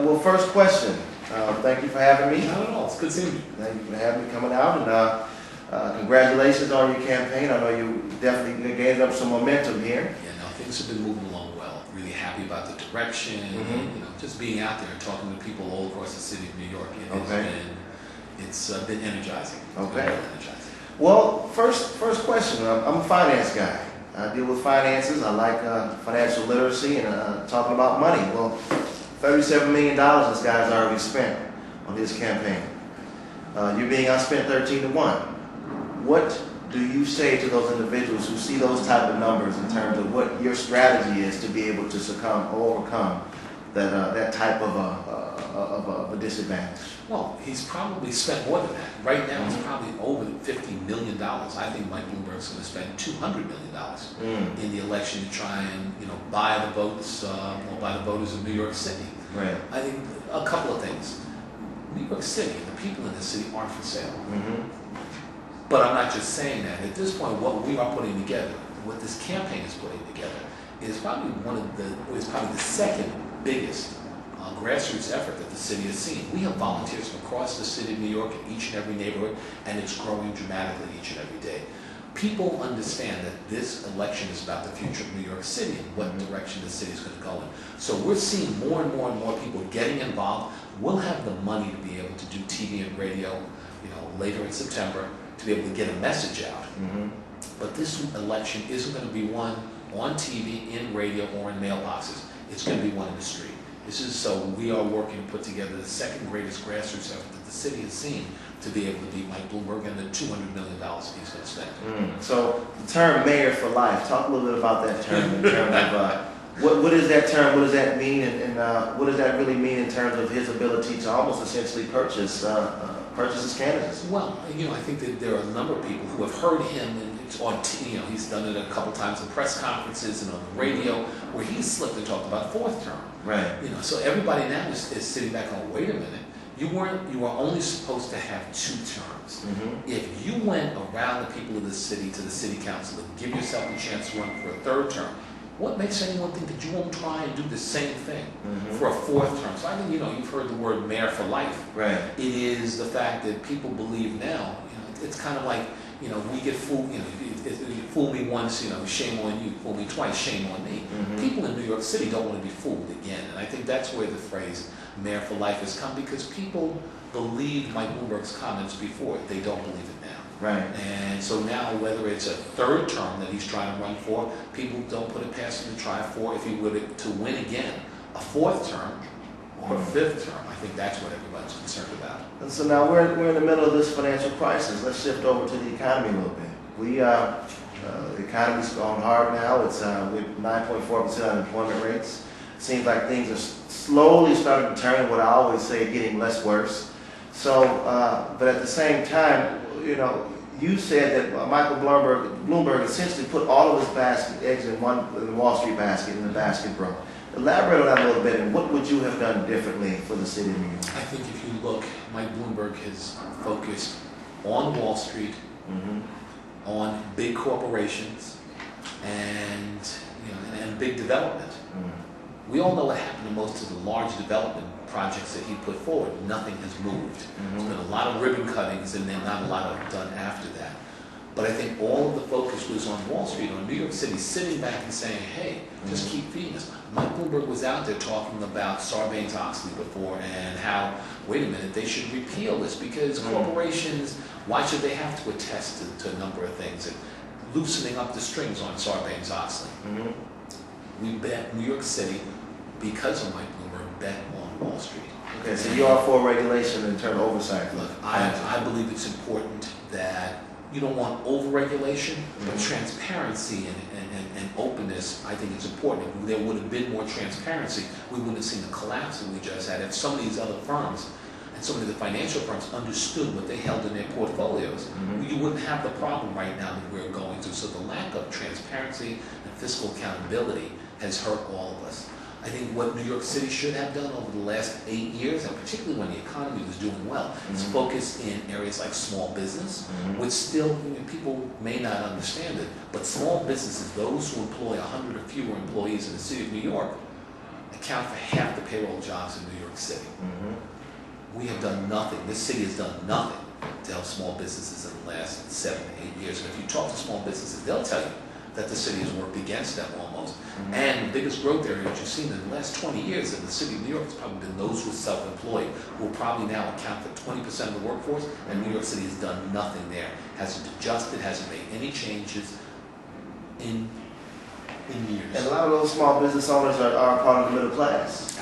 Well, first question. Thank you for having me. Not at all. It's good seeing you. Thank you for having me coming out, and congratulations on your campaign. I know you definitely gained up some momentum here. Yeah, no, things have been moving along well. Really happy about the direction. And, just being out there and talking to people all across the city of New York. It's been energizing. Okay. Been energizing. Well, first question. I'm a finance guy. I deal with finances. I like financial literacy and talking about money. Well, $37 million this guy's already spent on his campaign. You're being outspent 13-1. What do you say to those individuals who see those type of numbers in terms of what your strategy is to be able to overcome that type of a disadvantage? Well, he's probably spent more than that. Right now, it's probably over $50 million. I think Mike Bloomberg's going to spend $200 million in the election to try and buy the votes, by the voters of New York City. Right. I think a couple of things. New York City, the people in the city aren't for sale. But I'm not just saying that. At this point, what we are putting together, what this campaign is putting together, is probably the second biggest grassroots effort that the city has seen. We have volunteers from across the city of New York in each and every neighborhood, and it's growing dramatically each and every day. People understand that this election is about the future of New York City and what direction the city is going to go in. So we're seeing more and more people getting involved. We'll have the money to be able to do TV and radio, later in September, to be able to get a message out. But this election isn't going to be one on TV, in radio, or in mailboxes. It's going to be one in the street. So we are working to put together the second greatest grassroots effort that the city has seen to be able to beat Mike Bloomberg and the $200 million he's going to spend. So the term mayor for life, talk a little bit about that term in terms of what is that term, what does that mean, and what does that really mean in terms of his ability to almost essentially purchase his candidates? Well, I think that there are a number of people who have heard him, and it's on he's done it a couple times in press conferences and on the radio, where he's slipped and talked about fourth term. Right. So everybody now is sitting back going, wait a minute, you were only supposed to have 2 terms. If you went around the people of the city to the city council and give yourself a chance to run for a 3rd term, what makes anyone think that you won't try and do the same thing for a 4th term? So I think, you've heard the word mayor for life. Right. It is the fact that people believe now, it's kind of like, we get fooled, if you fool me once, shame on you. Fool me twice, shame on me. People in New York City don't want to be fooled again. And I think that's where the phrase mayor for life has come, because people believed Mike Bloomberg's comments before. They don't believe it now. Right. And so now, whether it's a 3rd term that he's trying to run for, people don't put it past him to try for, if he were to win again, a 4th term or a 5th term. I think that's what everybody's concerned about. And so now we're in the middle of this financial crisis. Let's shift over to the economy a little bit. The economy's gone hard now. It's with 9.4% unemployment rates. Seems like things are slowly starting to turn. What I always say, getting less worse. So, but at the same time, you said that Michael Bloomberg essentially put all of his eggs in the Wall Street basket, in the basket, bro. Elaborate on that a little bit, and what would you have done differently for the city of New York? I think if you look, Mike Bloomberg has focused on Wall Street, on big corporations, and big development. We all know what happened to most of the large development projects that he put forward. Nothing has moved. There's been a lot of ribbon cuttings, and then not a lot of done after that. But I think all of the focus was on Wall Street, on New York City, sitting back and saying, hey, just keep feeding us. Mike Bloomberg was out there talking about Sarbanes-Oxley before, and how, wait a minute, they should repeal this, because corporations, why should they have to attest to a number of things, and loosening up the strings on Sarbanes-Oxley. We bet New York City, because of Mike Bloomberg, bet on Wall Street. Okay, so you are for regulation in terms of oversight. Look, I believe it's important that you don't want over-regulation, but transparency and openness, I think it's important. If there would have been more transparency, we wouldn't have seen the collapse that we just had. If some of these other firms and some of the financial firms understood what they held in their portfolios, you wouldn't have the problem right now that we're going through. So the lack of transparency and fiscal accountability has hurt all of us. I think what New York City should have done over the last 8 years, and particularly when the economy was doing well, is focus in areas like small business, which still, people may not understand it, but small businesses, those who employ 100 or fewer employees in the city of New York, account for half the payroll jobs in New York City. We have done nothing. This city has done nothing to help small businesses in the last 7 to 8 years. And if you talk to small businesses, they'll tell you that the city has worked against them almost. And the biggest growth area that you've seen in the last 20 years in the city of New York has probably been those who are self-employed, who will probably now account for 20% of the workforce, and New York City has done nothing there. Hasn't adjusted, hasn't made any changes in years. And a lot of those small business owners are part of the middle class.